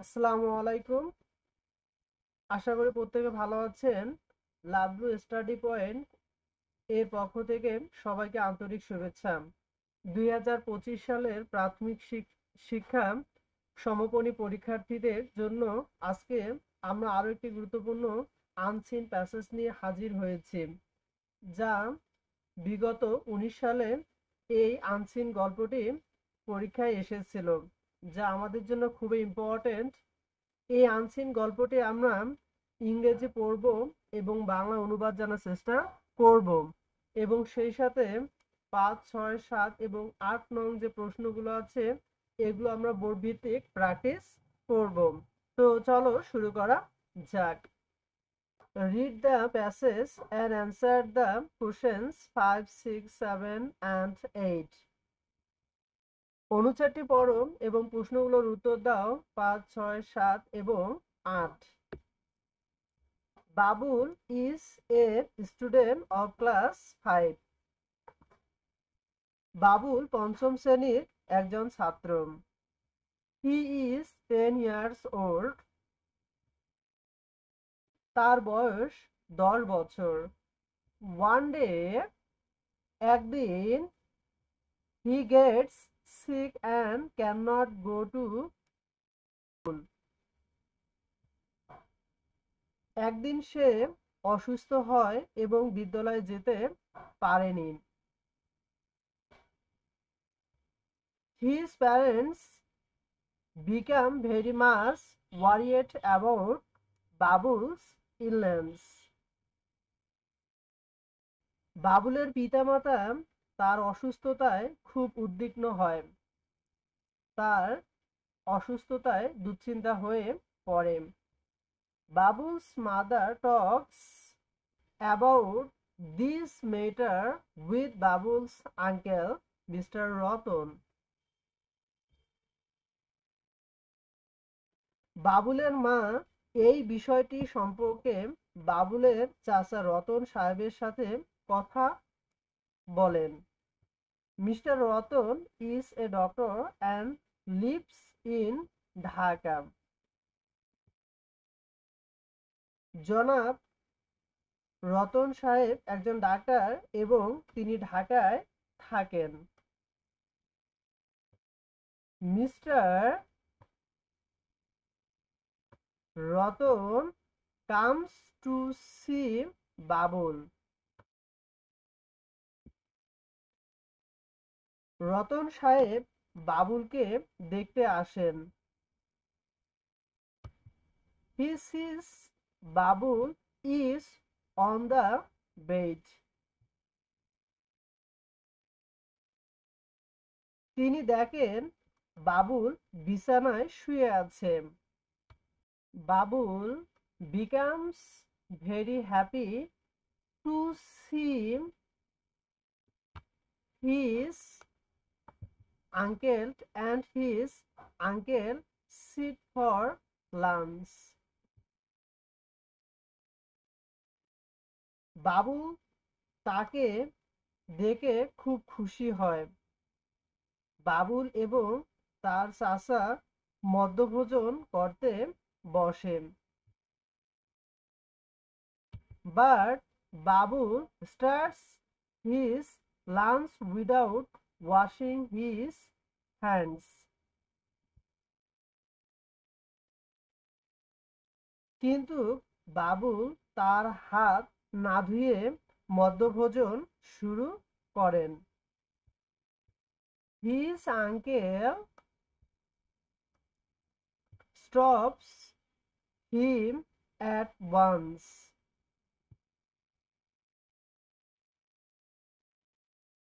আসসালামু আলাইকুম। আশা করি প্রত্যেকে ভালো আছেন। লাভলু স্টাডি পয়েন্ট এর পক্ষ থেকে সবাইকে আন্তরিক শুভেচ্ছা। 2025 সালের প্রাথমিক শিক্ষা সমাপনী পরীক্ষার্থীদের জন্য আজকে আমরা আরো একটি গুরুত্বপূর্ণ আনসিন প্যাসেজ নিয়ে হাজির হয়েছি, যা বিগত 19 সালে এই আনসিন গল্পটি পরীক্ষায় এসেছিল, যা আমাদের জন্য খুবই ইম্পর্টেন্ট। এই আনসিন গল্পটি আমরা ইংরেজি পড়ব এবং বাংলা অনুবাদ জানার চেষ্টা করব, এবং সেই সাথে 5, 6, 7 এবং 8 নং যে প্রশ্নগুলো আছে এগুলো আমরা বোর্ড ভিত্তিক প্র্যাকটিস করব। তো চলো শুরু করা যাক। Read the passage and answer the questions 5, 6, 7 and 8. অনুচ্ছেদটি পড়ো এবং প্রশ্নগুলোর উত্তর দাও 5, 6, 7 এবং 8। Babul is a student of class 5. Babul পঞ্চম শ্রেণীর একজন ছাত্র। He is 10 years old. তার বয়স 10 বছর। One day, একদিন, he gets sick and cannot go to school. একদিন সে অসুস্থ হয় এবং বিদ্যালয়ে যেতে পারেনি। His parents become very much worried about Babul's illness. বাবুলের পিতামাতা তার অসুস্থতায় খুব উদ্বিগ্ন হয়। তার অসুস্থতায় দুশ্চিন্তা হয়ে পড়ে। Babul's mother talks about this matter with Babul's uncle, Mr. Ratan. বাবুলের মা এই বিষয়টি সম্পর্কে বাবুলের চাচা রতন সাহেবের সাথে কথা বলেন। Mister Ratan is a doctor and lives in Dhaka. জনাব রতন সাহেব একজন ডাক্তার এবং তিনি ঢাকায় থাকেন। Mister Ratan comes to see Babul. Ratan সাহেব বাবুলকে দেখতে আসেন। He sees Babul is on the bed. তিনি দেখেন বাবুল বিছানায় শুয়ে আছে। Babul becomes very happy to see his uncle and his uncle sit for lunch. বাবু তাকে দেখে খুব খুশি হয়। বাবুল এবং তার চাচা মধ্যাহ্নভোজন করতে বসেন। But Babul starts his lunch without washing his hands. কিন্তু বাবুল তার হাত না ধুয়ে মধ্যাহ্নভোজন শুরু করেন। His uncle stops him at once.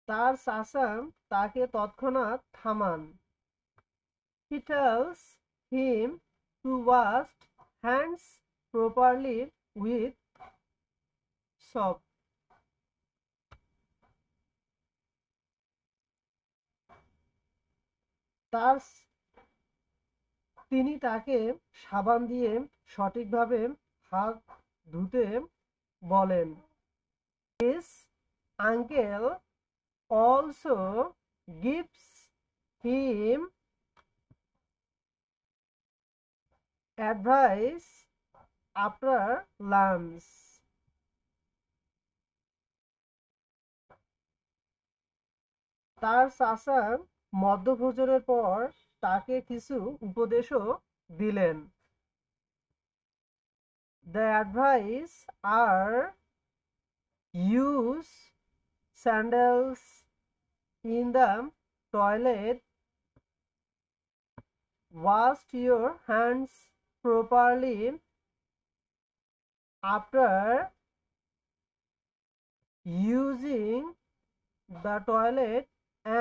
তার চাচা তাকে তৎক্ষণাৎ থামান। He tells him to wash hands properly with soap. তিনি তাকে সাবান দিয়ে সঠিকভাবে হাত ধুতে বলেন। His uncle also gives him advice after lunch. তার চাচা মধ্যাহ্নভোজনের পর তাকে কিছু উপদেশও দিলেন। The advice are use sandals in the toilet, wash your hands properly after using the toilet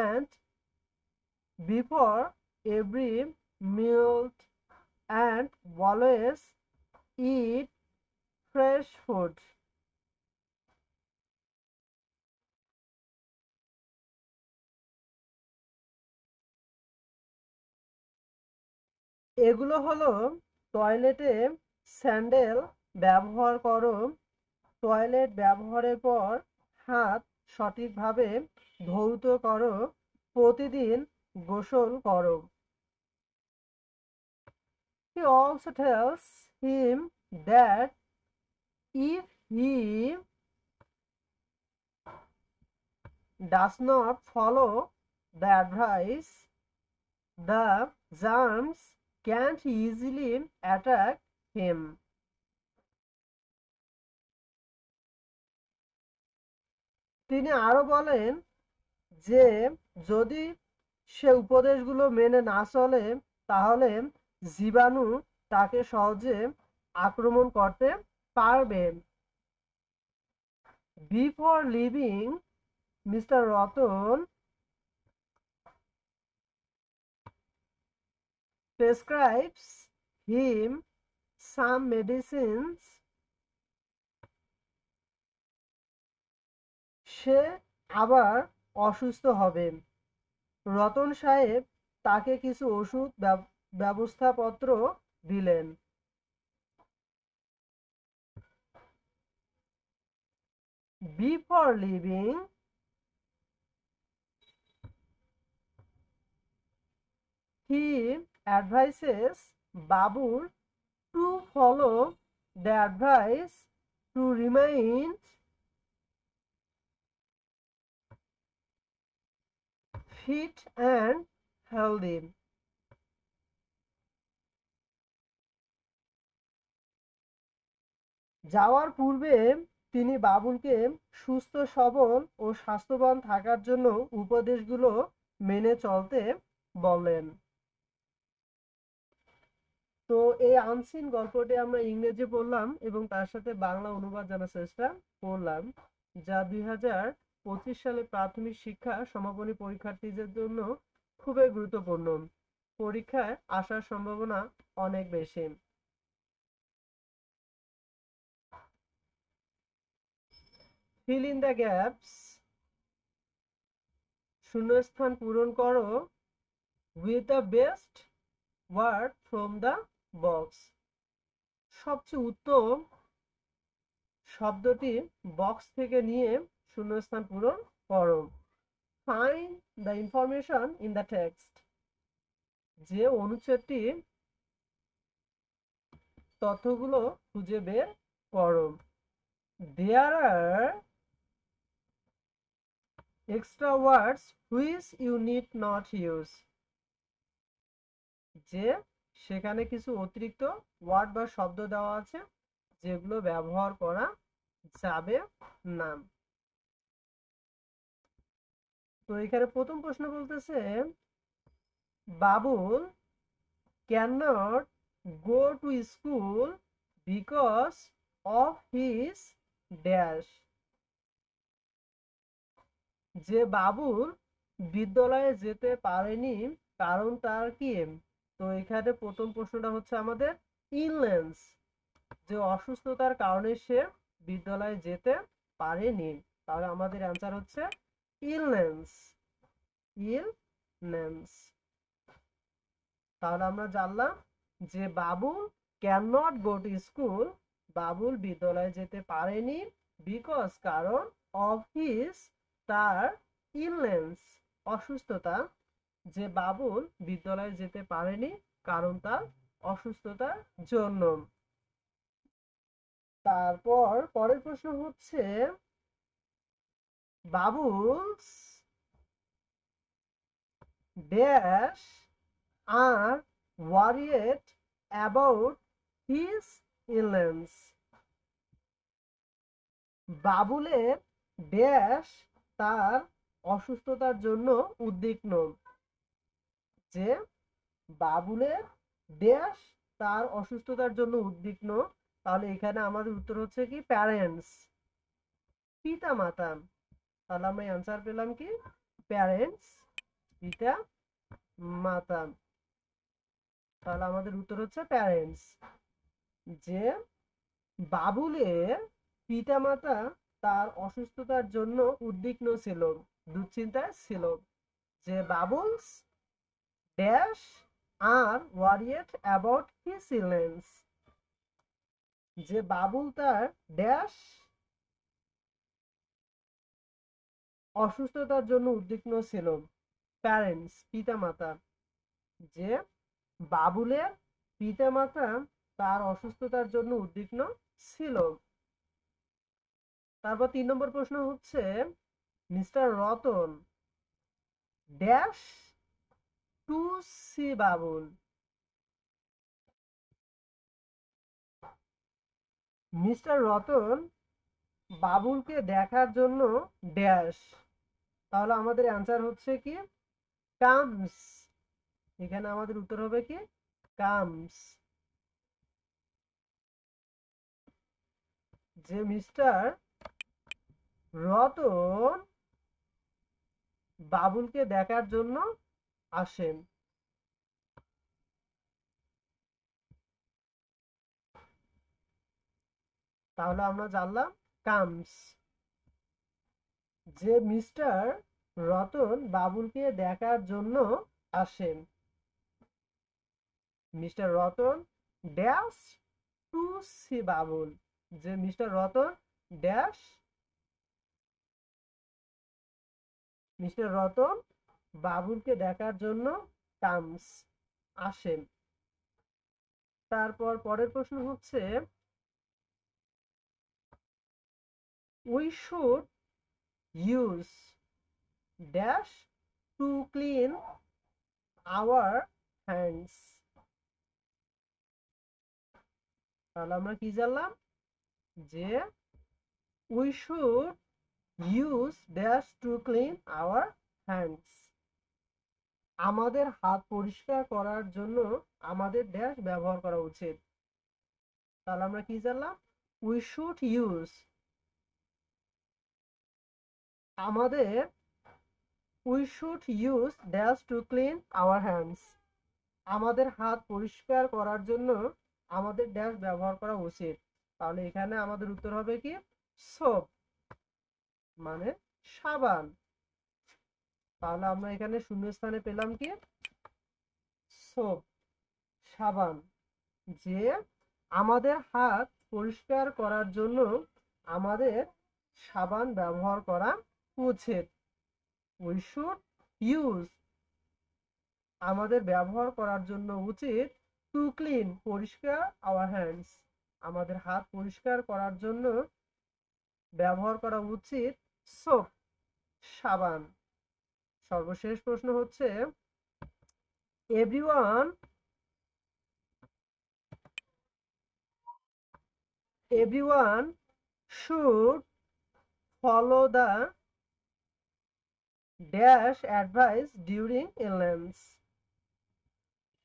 and before every meal, and always eat fresh food. এগুলো হলো টয়লেটে sandal ব্যবহার করো, টয়লেট ব্যবহারের পর হাত সঠিকভাবে ধৌত করো, প্রতিদিন গোসল করো। He also tells him that if he does not follow the advice, the germs can't easily attack him. তিনি আরো বলেন যে যদি সে উপদেশগুলো মেনে না চলে তাহলে জীবাণু তাকে সহজে আক্রমণ করতে পারবে। Before living, mister Ratan prescribes him some medicines. সে আবার অসুস্থ হবে। রতন সাহেব তাকে কিছু ওষুধ ব্যবস্থাপত্র দিলেন। Before leaving, he advises Babur to follow the advice to remain fit and healthy. যাওয়ার পূর্বে তিনি বাবুলকে সুস্থ সবল ও স্বাস্থ্যবান থাকার জন্য উপদেশগুলো মেনে চলতে বলেন। তো এই আনসিন গল্পটি আমরা ইংরেজি পড়লাম এবং তার সাথে বাংলা অনুবাদ জানার চেষ্টা করলাম, যা 2025 সালে প্রাথমিক শিক্ষা সমাপনী পরীক্ষার্থীদের জন্য খুবই গুরুত্বপূর্ণ। পরীক্ষায় আসার সম্ভাবনা অনেক বেশি। ফিল ইন দ্য গ্যাপস, শূন্যস্থান পূরণ করো with the best word from the box. সবচেয়ে উত্তম শব্দটি বক্স থেকে নিয়ে শূন্যস্থান পূরণ করো। Find the information in the text, যে অনুচ্ছেদটি তথ্যগুলো খুঁজে বের করো। There are extra words which you need not use, যে সেখানে কিছু অতিরিক্ত ওয়ার্ড বা শব্দ দেওয়া আছে যেগুলো ব্যবহার করা যাবে না। তো এখানে প্রথম প্রশ্ন বলতেছে Babul can not go to school because of his dash, যে বাবুল বিদ্যালয়ে যেতে পারেনি কারণ তার কি। তো এখানে প্রথম প্রশ্নটা হচ্ছে আমাদের ইলনেস, যে অসুস্থতার কারণে সে বিদ্যালয়ে যেতে পারেনি। তাহলে আমাদের অ্যান্সার হচ্ছে ইলনেস, ইলনেস। তাহলে আমরা জানলাম যে Babul can not go to school, Babul বিদ্যালয়ে যেতে পারেনি বিকজ কারণ অফ হিজ তার ইলনেস অসুস্থতা, যে বাবুল বিদ্যালয়ে যেতে পারেনি কারণ তার অসুস্থতার জন্য। তারপর পরের প্রশ্ন হচ্ছে Babul's dash are worried about his illness. বাবুলের ড্যাশ তার অসুস্থতার জন্য উদ্বিগ্ন। যে বাবুলের ড্যাশ তার অসুস্থতার জন্য উদ্বিগ্ন, তাহলে এখানে আমাদের উত্তর হচ্ছে কি প্যারেন্টস, পিতা মাতা। তাহলে আমরা অ্যান্সার পেলাম কি প্যারেন্টস, পিতা মাতা। তাহলে আমাদের উত্তর হচ্ছে প্যারেন্টস। যে বাবুলের পিতামাতা তার অসুস্থতার জন্য উদ্বিগ্ন ছিল, দুশ্চিন্তায় ছিল। যে Babul's dash are worried about his illness. যে বাবুল তার ড্যাশ অসুস্থতার জন্য উদ্বিগ্ন ছিল, প্যারেন্টস পিতামাতা। যে বাবুলের পিতামাতা তার অসুস্থতার জন্য উদ্বিগ্ন ছিল। তারপর 3 নম্বর প্রশ্ন হচ্ছে mister Ratan dash to see Babul. Mister Ratan বাবুলকে দেখার জন্য ড্যাশ। তাহলে আমাদের অ্যান্সার হচ্ছে কি কামস। এখানে আমাদের উত্তর হবে কি কামস। যে মিস্টার রতন বাবুলকে দেখার জন্য আসেন। তাহলে আমরা জানলাম কামস। যে মিস্টার রতন বাবুলকে দেখার জন্য আসেন। Mister Ratan dash to see Babul. যে mister Ratan dash mister Ratan বাবুলকে দেখার জন্য কামস আসেন। তারপর পরের প্রশ্ন হচ্ছে we should use dash to clean our hands. তাহলে আমরা কি জানলাম যে we should use dash to clean our hands. আমাদের হাত পরিষ্কার করার জন্য আমাদের ড্যাশ ব্যবহার করা উচিত। তাহলে আমরা কি জানলাম উই শুড ইউজ আমাদের we should use dash to clean our hands. আমাদের হাত পরিষ্কার করার জন্য আমাদের ড্যাশ ব্যবহার করা উচিত। তাহলে এখানে আমাদের উত্তর হবে কি সোপ, মানে সাবান। তাহলে আমরা এখানে শূন্যস্থানে পেলাম কি সোপ, সাবান। যে আমাদের হাত পরিষ্কার করার জন্য আমাদের সাবান ব্যবহার করা উচিত। উই শুড ইউজ আমাদের ব্যবহার করার জন্য উচিত টু ক্লিন পরিষ্কার আওয়ার হ্যান্ডস। আমাদের হাত পরিষ্কার করার জন্য ব্যবহার করা উচিত সোপ, সাবান। সর্বশেষ প্রশ্ন হচ্ছে everyone everyone should follow the dash advice during illness।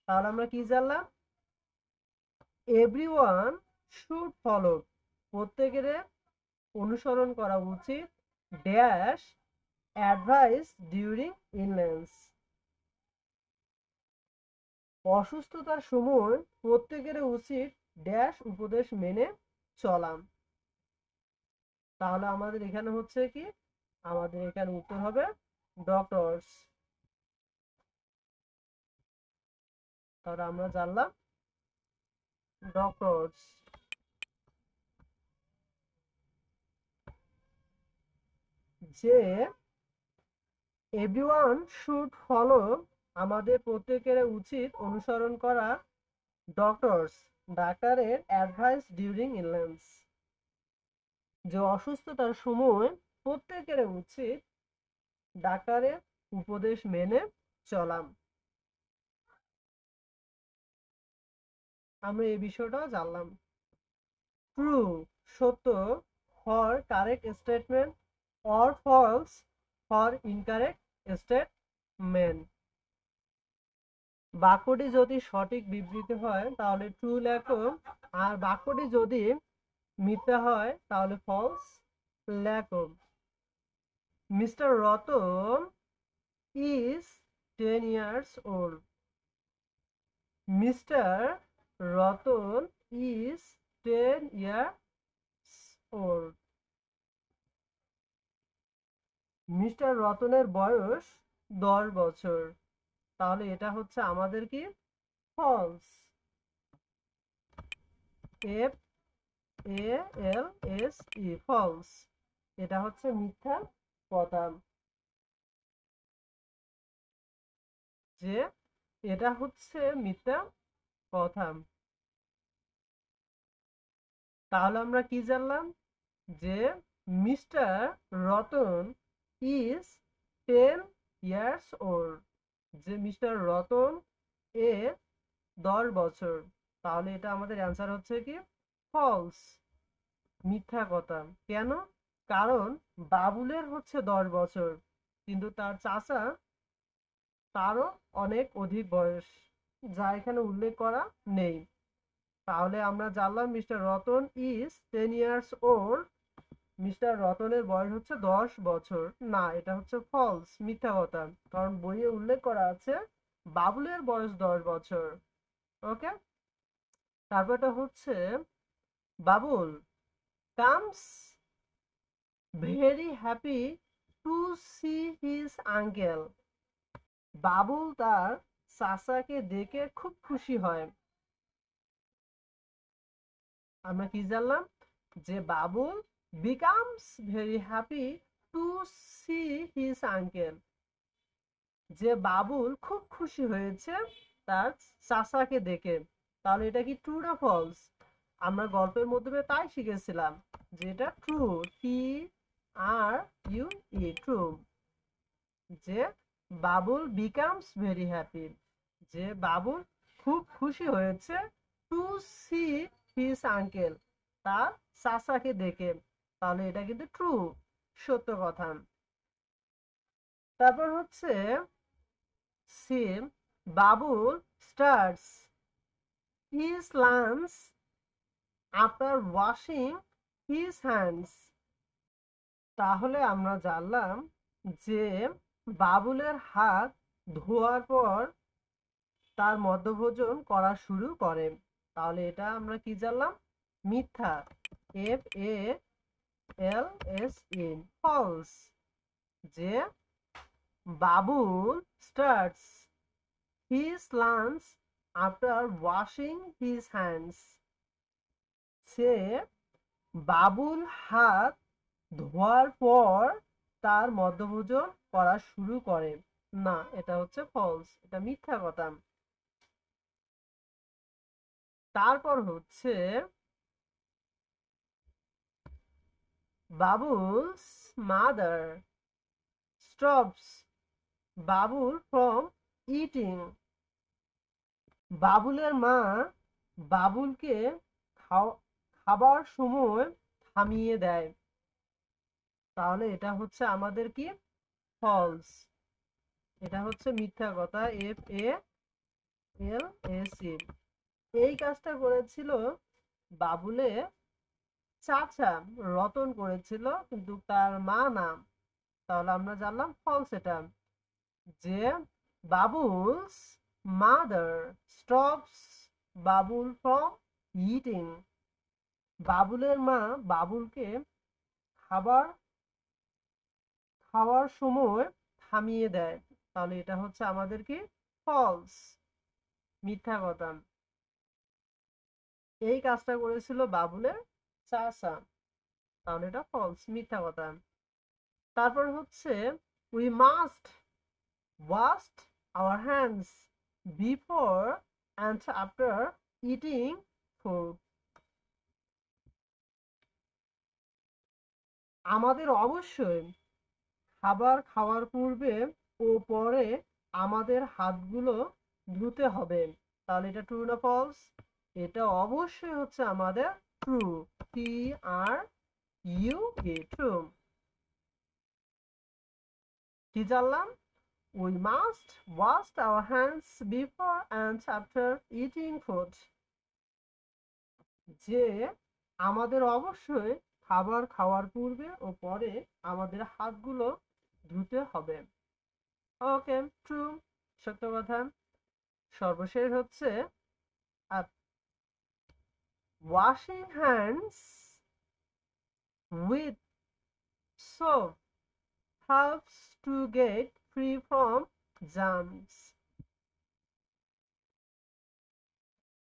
তাহলে আমরা কি জানলাম everyone should follow প্রত্যেকের অনুসরণ করা উচিত ড্যাশ অ্যাডভাইস ডিউরিং ইলনেস। অসুস্থতার সময় প্রত্যেকের উচিত ড্যাশ উপদেশ মেনে চলা। তাহলে আমাদের এখানে হচ্ছে কি আমাদের এখানে উত্তর হবে ডক্টরস। তাহলে আমরা জানলাম ডক্টরস। যে এভরিওয়ান শুড ফলো আমাদের প্রত্যেকের উচিত অনুসরণ করা ডক্টরস, ডাক্তারের অ্যাডভাইস ডিউরিং ইলনেস, যে অসুস্থতার সময় প্রত্যেকের উচিত ডাক্তারের উপদেশ মেনে চলা। আমরা এই বিষয়টাও জানলাম। ট্রু, সত্য, for correct statement, or false for incorrect statement. বাক্যটি যদি সঠিক বিবৃতি হয় তাহলে ট্রু লেখো, আর বাক্যটি যদি মিথ্যা হয় তাহলে ফলস লেখো। Mister Ratan is 10 years old. Mr. Ratan is 10 years old. Mister রতনের বয়স 10 বছর। তাহলে এটা হচ্ছে আমাদের কি false. F A L S E, false. এটা হচ্ছে মিথ্যা কথা। যে এটা হচ্ছে মিথ্যা কথা। তাহলে আমরা কি জানলাম? যে mister Ratan is 10 years old, যে মিস্টার রতন এ 10 বছর। তাহলে এটা আমাদের অ্যান্সার হচ্ছে কি ফলস, মিথ্যা কথা। কেন? কারণ বাবুলের হচ্ছে 10 বছর, কিন্তু তার চাচা তারও অনেক অধিক বয়স, যা এখানে উল্লেখ করা নেই। তাহলে আমরা জানলাম mister Ratan is 10 years old, mister রতনের বয়স হচ্ছে 10 বছর। না, এটা হচ্ছে ফলস, মিথ্যা কথা। কারণ বইয়ে উল্লেখ করা আছে বাবুলের বয়স 10 বছর। ওকে, তারপরটা হচ্ছে Babul comes very happy to see his uncle. Babul তার চাচাকে দেখে খুব খুশি হয়। আমরা কি জানলাম? যে Babul becomes very happy to see his uncle, যে বাবুল খুব খুশি হয়েছে তার চাচাকে দেখে। তাহলে এটা কি ট্রু না ফলস? আমরা গল্পের মাধ্যমে তাই শিখেছিলাম যে এটা true, T R U E, true. যে বাবুল বিকামস ভেরি হ্যাপি, যে বাবুল খুব খুশি হয়েছে টু সি হিজ আঙ্কেল, তার চাচাকে দেখে। তাহলে এটা কিন্তু ট্রু, সত্য কথা। তারপর হচ্ছে C, Babul starts his lunch after washing his hands. তাহলে আমরা জানলাম যে বাবুলের হাত ধোয়ার পর তার মধ্যভোজন করা শুরু করে। তাহলে এটা আমরা কি জানলাম? মিথ্যা, F A L S E, false. যে Babul starts his lunch after washing his hands, সে বাবুল হাত ধোয়ার পর তার মধ্যভোজন করা শুরু করে। না, এটা হচ্ছে ফলস, এটা মিথ্যা কথা। তারপর হচ্ছে Babul's mother stops Babul from eating. বাবুলের মা বাবুলকে খাবার সময় থামিয়ে দেয়। তাহলে এটা হচ্ছে আমাদের কি ফলস, এটা হচ্ছে মিথ্যা কথা, এফ এ এল এস ই। এই কাজটা করেছিল বাবুলে চাচা, রতন করেছিল, কিন্তু তার মা না। তাহলে আমরা জানলাম ফলস এটা। যে Babul's mother stops Babul from eating, বাবুলের মা বাবুলকে খাবার খাওয়ার সময় থামিয়ে দেয়। তাহলে এটা হচ্ছে আমাদের কি ফলস, মিথ্যা কথা। এই কাজটা করেছিল বাবুলের চাচা। তাহলে এটা ফলস, মিথ্যা কথা। তারপর হচ্ছে we must wash our hands before and after eating food. আমাদের অবশ্যই খাবার খাওয়ার পূর্বে ও পরে আমাদের হাতগুলো ধুতে হবে। তাহলে এটা ট্রু না ফলস? এটা অবশ্যই হচ্ছে আমাদের true. T R U E, true. কি জানলাম? We must wash our hands before and after eating food. যে আমাদের অবশ্যই খাবার খাওয়ার পূর্বে ও পরে আমাদের হাতগুলো ধুতে হবে। ওকে, ট্রু, সত্য কথা। সর্বশেষ হচ্ছে washing hands with soap helps to get free from germs.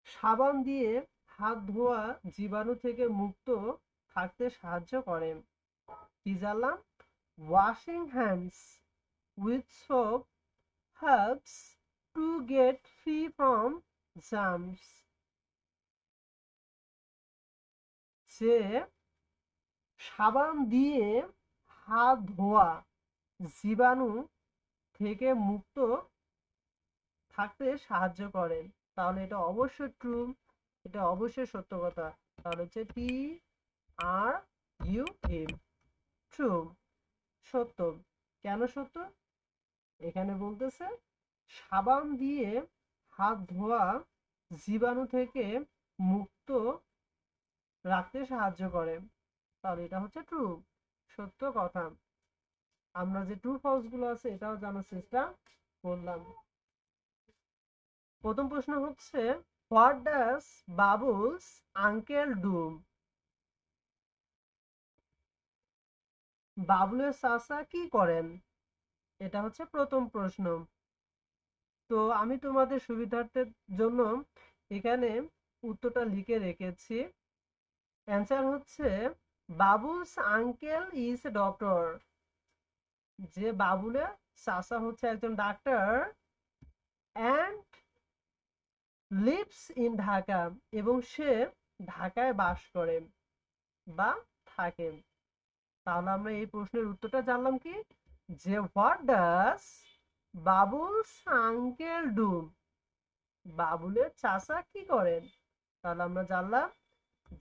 সাবান দিয়ে হাত ধোয়া জীবাণু থেকে মুক্ত থাকতে সাহায্য করে। কি জানলাম? Washing hands with soap helps to get free from germs. যে সাবান দিয়ে হাত ধোয়া জীবাণু থেকে মুক্ত থাকতে সাহায্য করে। তাহলে এটা অবশ্যই ট্রু, এটা অবশ্যই সত্য কথা। তাহলে হচ্ছে টি আর ইউ এম, ট্রু, সত্য। কেন সত্য? এখানে বলতেছে সাবান দিয়ে হাত ধোয়া জীবাণু থেকে মুক্ত রাখতে সাহায্য করে। তাহলে এটা হচ্ছে ট্রু, সত্য কথা। আমরা যে ট্রু ফলস গুলো আছে এটাও জানার চেষ্টা করলাম। প্রথম প্রশ্ন হচ্ছে what does Babul's uncle do? বাবুলের চাচা কি করেন? এটা হচ্ছে প্রথম প্রশ্ন। তো আমি তোমাদের সুবিধার্থের জন্য এখানে উত্তরটা লিখে রেখেছি। অ্যান্সার হচ্ছে Babul's uncle is a doctor. যে বাবুলের চাচা হচ্ছে একজন ডাক্তার অ্যান্ড লিভস ইন ঢাকা, এবং সে ঢাকায় বাস করে বা থাকে। তাহলে আমরা এই প্রশ্নের উত্তরটা জানলাম কি, যে what does Babul's uncle do? বাবুলের চাচা কি করেন? তাহলে আমরা জানলাম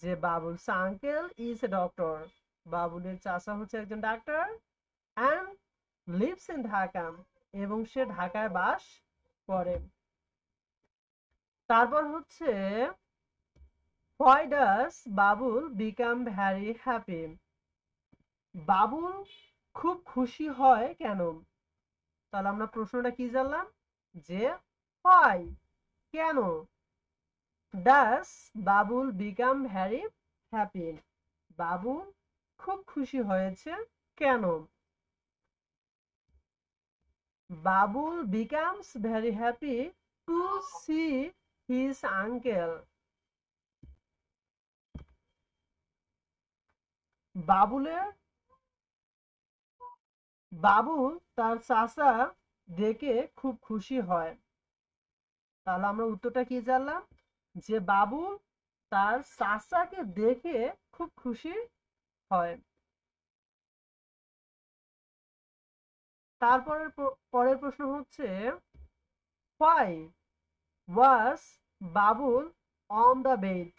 যে Babul's uncle is a doctor. বাবুলের চাচা হচ্ছে একজন ডাক্তার অ্যান্ড লিভস ইন ঢাকা, এবং সে ঢাকায় বাস করে। তারপর হচ্ছে why does Babul become very happy? Babul খুব খুশি হয় কেন? তাহলে আমরা প্রশ্নটা কি জানলাম, যে হোয়াই, কেন, does Babul become very happy, Babul খুব খুশি হয়েছে কেন? Babul becomes very happy to see his uncle. Babul তার চাচা দেখে খুব খুশি হয়। তাহলে আমরা উত্তরটা কি জানলাম, যে বাবুল তার চাচাকে দেখে খুব খুশি হয়। তারপরে পরের প্রশ্ন হচ্ছে why was Babul on the bed?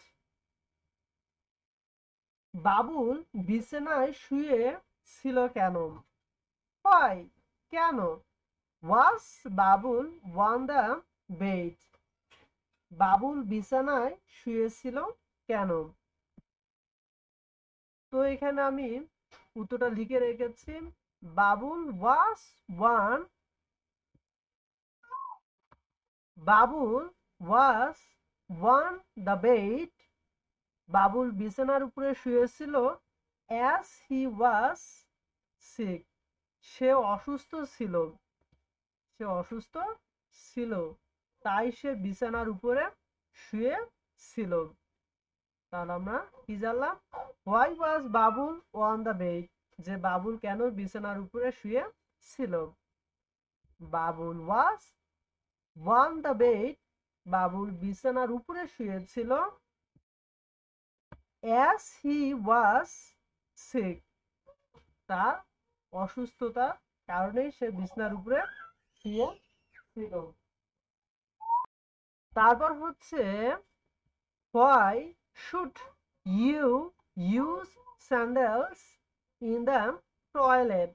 Babul বিছানায় শুয়ে ছিল কেন? হোয়াই, কেন, was Babul on the bed? Babul বিছানায় শুয়েছিল কেন? তো এখানে আমি উত্তরটা লিখে রেখেছি। Babul was on Babul was on the bed. Babul বিছানার উপরে শুয়েছিল অ্যাজ হি ওয়াজ সিক। সে অসুস্থ ছিল, সে অসুস্থ ছিল, তাই সে বিছানার উপরে শুয়ে ছিল। তাহলে আমরা কি জানলাম, why was Babul on the bed? যে বাবুল কেন বিছানার উপরে শুয়ে ছিল? Babul was on the bed Babul বিছানার উপরে শুয়েছিল as he was sick, তার অসুস্থতার কারণে সে বিছানার উপরে শুয়ে ছিল। তারপর হচ্ছে why should you use sandals in the toilet?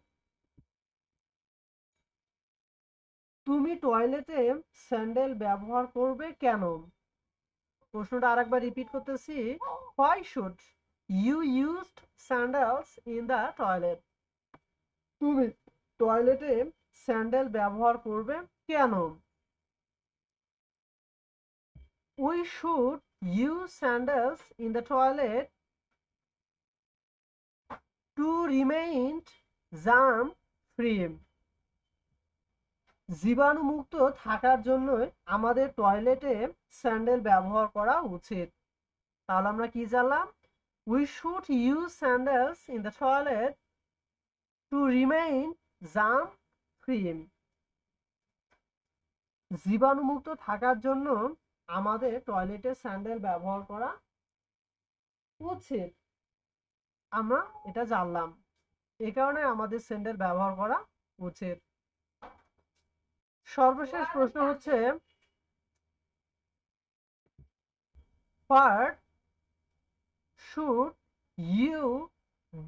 তুমি টয়লেটে স্যান্ডেল ব্যবহার করবে কেন? প্রশ্নটা আরেকবার রিপিট করতেছি, why should you use sandals in the toilet? তুমি টয়লেটে স্যান্ডেল ব্যবহার করবে কেন? We should use sandals in the toilet to remain germ free. জীবাণুমুক্ত থাকার জন্য আমাদের টয়লেটে স্যান্ডেল ব্যবহার করা উচিত। তাহলে আমরা কি জানলাম? We should use sandals in the toilet to remain germ free. জীবাণুমুক্ত থাকার জন্য আমাদের টয়লেটে স্যান্ডেল ব্যবহার করা উচিত। আমরা এটা জানলাম, এই কারণে আমাদের স্যান্ডেল ব্যবহার করা উচিত। সর্বশেষ প্রশ্ন হচ্ছে what should you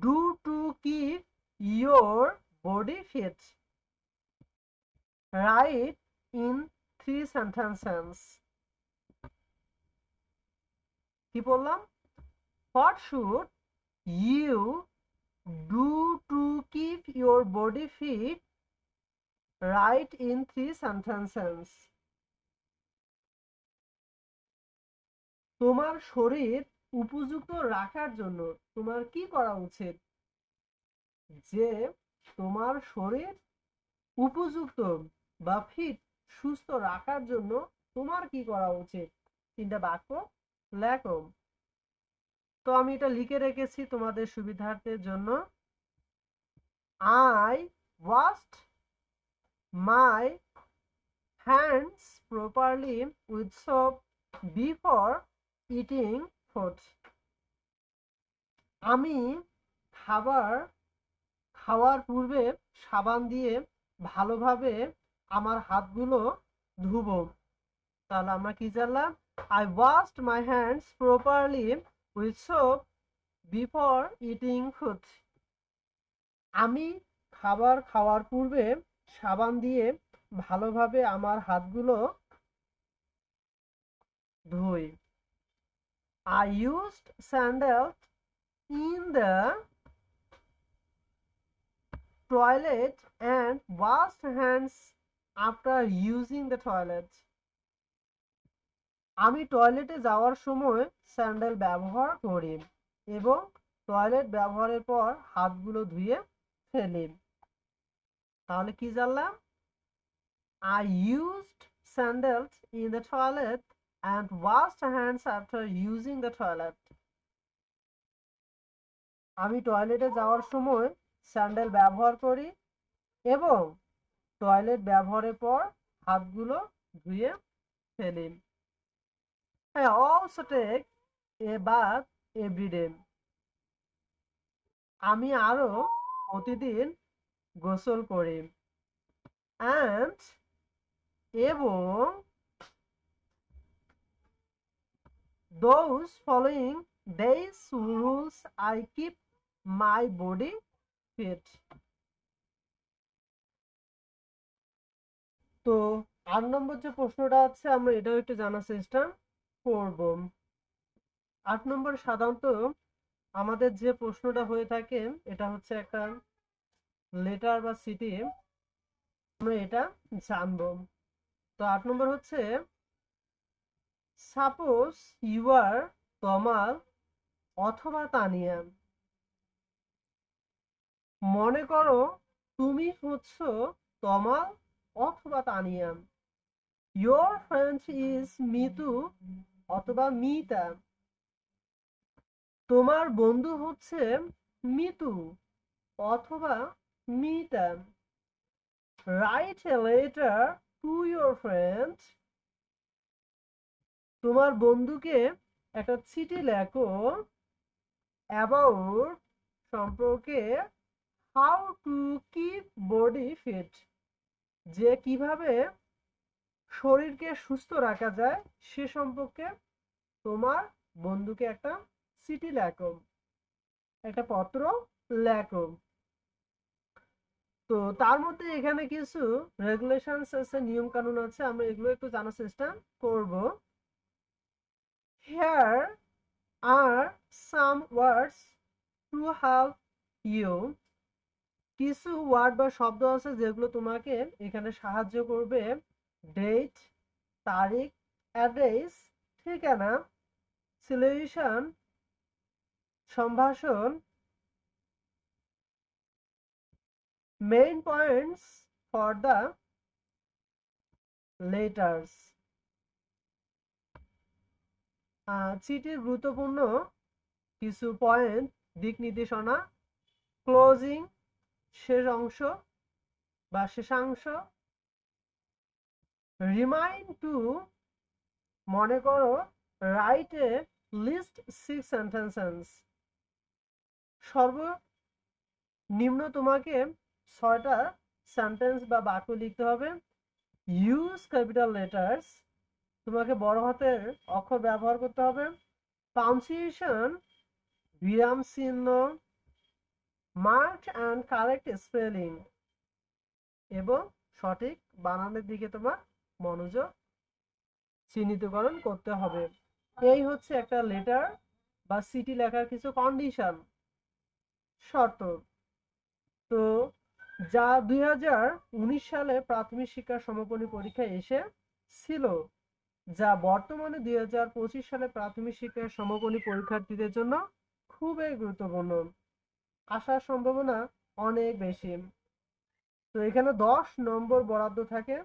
do to keep your body fit? Write in 3 sentences. কি বললাম? What should you do to keep your body fit? Write in 3 sentences. তোমার শরীর উপযুক্ত রাখার জন্য তোমার কি করা উচিত? যে তোমার শরীর উপযুক্ত বা ফিট সুস্থ রাখার জন্য তোমার কি করা উচিত? 3টা বাক্য লেখো। তো আমি এটা লিখে রেখেছি তোমাদের সুবিধার্থের জন্য। I washed my hands properly with soap before eating food. আমি খাওয়ার পূর্বে সাবান দিয়ে ভালোভাবে আমার হাতগুলো ধুবো। তাহলে আমরা কি জানলাম? I washed my hands properly with soap before eating food. আমি খাবার খাওয়ার পূর্বে সাবান দিয়ে ভালোভাবে আমার হাতগুলো ধুই। I used sandals in the toilet and washed hands after using the toilet. আমি টয়লেটে যাওয়ার সময় স্যান্ডেল ব্যবহার করি এবং টয়লেট ব্যবহারের পর হাতগুলো ধুয়ে ফেলি। তাহলে কি জানলাম? I used sandals in the toilet and washed hands after using the toilet. আমি টয়লেটে যাওয়ার সময় স্যান্ডেল ব্যবহার করি এবং টয়লেট ব্যবহারের পর হাতগুলো ধুয়ে ফেলি। I also take a bath every day. আমি আরো প্রতিদিন গোসল করি। And এবং those following these rules I keep my body fit. তো 8 নম্বর যে প্রশ্নটা আছে আমরা এটাও একটু জানার চেষ্টা করব। 8 নম্বর সাধারণত আমাদের যে প্রশ্নটা হয়ে থাকে এটা হচ্ছে একটা লেটার বা সিটি, আমরা এটা জানবো। তো 8 নম্বর হচ্ছে সাপোজ ইউ আর তমাল অথবা তানিয়া। মনে করো তুমি হচ্ছ তমাল অথবা Tania. Your friend is Mitu অথবা মিতা। তোমার বন্ধু হচ্ছে মিতু অথবা Mita. Write a letter to your friend তোমার বন্ধুকে একটা চিঠি লেখো অ্যাবাউট সম্পর্কে how to keep body fit, যে কিভাবে শরীরকে সুস্থ রাখা যায় সে সম্পর্কে তোমার বন্ধুকে একটা চিঠি লেখো, একটা পত্র লেখো। তো তার মধ্যে এখানে কিছু রেগুলেশনস আছে, নিয়ম কানুন আছে, আমরা এগুলো একটু জানার চেষ্টা করব। Here are some words to help you. কিছু ওয়ার্ড বা শব্দ আছে যেগুলো তোমাকে এখানে সাহায্য করবে। ডেট, তারিখ, অ্যাড্রেস, ঠিকানা, সলিউশন, সম্ভাষণ, main points for the letters. চিঠির গুরুত্বপূর্ণ কিছু পয়েন্ট, দিক নির্দেশনা, ক্লোজিং, শেষ অংশ বা শেষাংশ, রিমাইন্ড টু, মনে করো, রাইট এ লিস্ট 6 সেন্টেন্সেস, সর্বনিম্ন তোমাকে 6টা সেন্টেন্স বা বাক্য লিখতে হবে। ইউজ ক্যাপিটাল লেটার্স, তোমাকে বড় হাতের অক্ষর ব্যবহার করতে হবে। পাঞ্চুয়েশন, বিরাম চিহ্ন, মার্ক অ্যান্ড কারেক্ট স্পেলিং, এবং সঠিক বানানের দিকে তোমার মনোযোগ চিহ্নিতকরণ করতে হবে। এই হচ্ছে একটা লেটার বা চিঠি লেখার কিছু কন্ডিশন, শর্ত। তো যা 2019 সালে প্রাথমিক শিক্ষা সমাপনী পরীক্ষায় এসে ছিল, যা বর্তমানে 2025 সালে প্রাথমিক শিক্ষা সমাপনী পরীক্ষার্থীদের জন্য খুবই গুরুত্বপূর্ণ, আসার সম্ভাবনা অনেক বেশি। তো এখানে 10 নম্বর বরাদ্দ থাকে।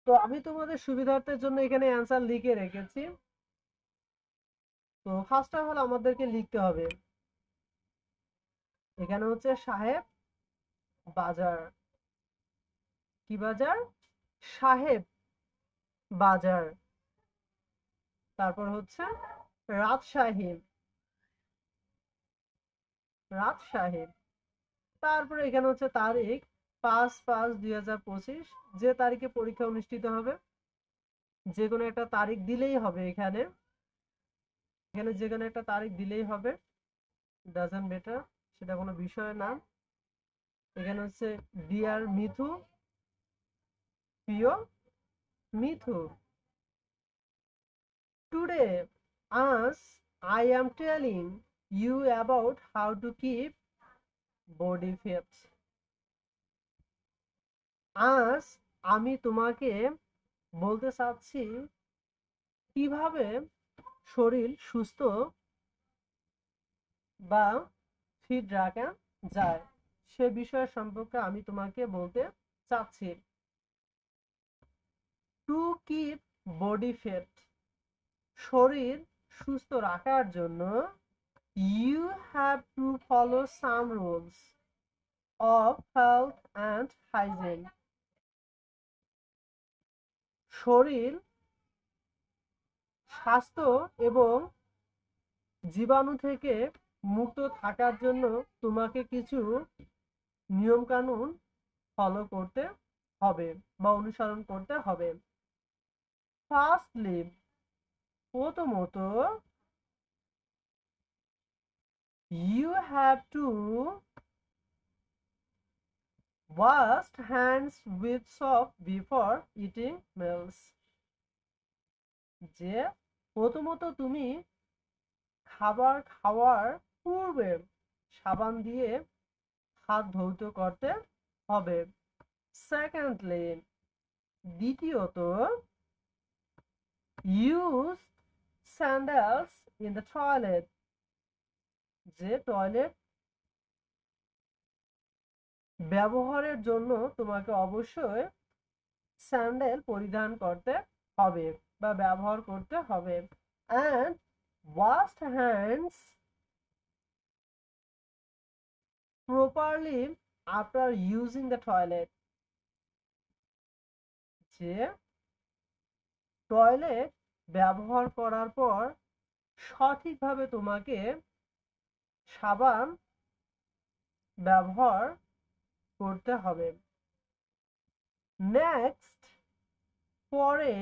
তো আমি তোমাদের সুবিধার্থের জন্য এখানে অ্যান্সার লিখে রেখেছি। তো ফার্স্ট অফ অল আমাদেরকে লিখতে হবে, এখানে হচ্ছে সাহেব বাজার। কি বাজার? সাহেব বাজার। তারপর হচ্ছে রাজশাহী, রাজশাহী। তারপরে এখানে হচ্ছে তারিখ 5/5/2025, যে তারিখে পরীক্ষা অনুষ্ঠিত হবে। যে কোনো একটা তারিখ দিলেই হবে, এখানে এখানে যে কোনো একটা তারিখ দিলেই হবে, ডাজন্ট ম্যাটার, সেটা কোনো বিষয় না। এখানে হচ্ছে ডিয়ার মিথু, প্রিয় মিথু, টুডে আজ I am telling you about how to keep body fit. আজ আমি তোমাকে বলতে চাচ্ছি কিভাবে শরীর সুস্থ বা ফিট রাখা যায়, সে বিষয় সম্পর্কে আমি তোমাকে বলতে চাচ্ছি। টু কিপ বডি ফিট, শরীর সুস্থ রাখার জন্য you have to follow some rules of health and hygiene. শরীর স্বাস্থ্য এবং জীবাণু থেকে মুক্ত থাকার জন্য তোমাকে কিছু নিয়ম কানুন ফলো করতে হবে বা অনুসরণ করতে হবে। ফার্স্টলি, প্রথমত, you have to wash hands with soap before eating meals. যে প্রথমত তুমি খাবার খাওয়ার পূর্বে সাবান দিয়ে হাত ধৌত করতে হবে। সেকেন্ডলি, দ্বিতীয়ত, use sandals in the toilet, যে টয়লেট ব্যবহারের জন্য তোমাকে অবশ্যই স্যান্ডেল পরিধান করতে হবে বা ব্যবহার করতে হবে। And wash hands properly after using the toilet, যে টয়লেট ব্যবহার করার পর সঠিকভাবে তোমাকে সাবান ব্যবহার করতে হবে। নেক্সট, পরে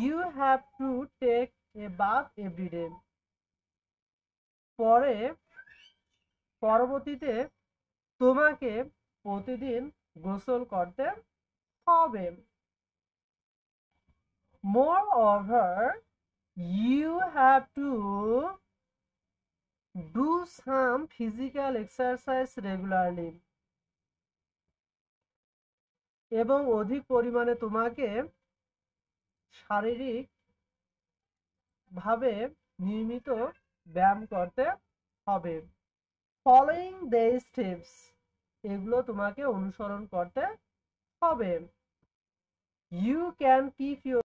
you have to take a bath every day। পরবর্তীতে তোমাকে প্রতিদিন গোসল করতে হবে। Moreover, you have to do some physical exercise regularly। এবং অধিক পরিমাণে তোমাকে শারীরিক ভাবে নিয়মিত ব্যায়াম করতে হবে। ফলোইং দ্য স্টেপস, এগুলো তোমাকে অনুসরণ করতে হবে। You can keep your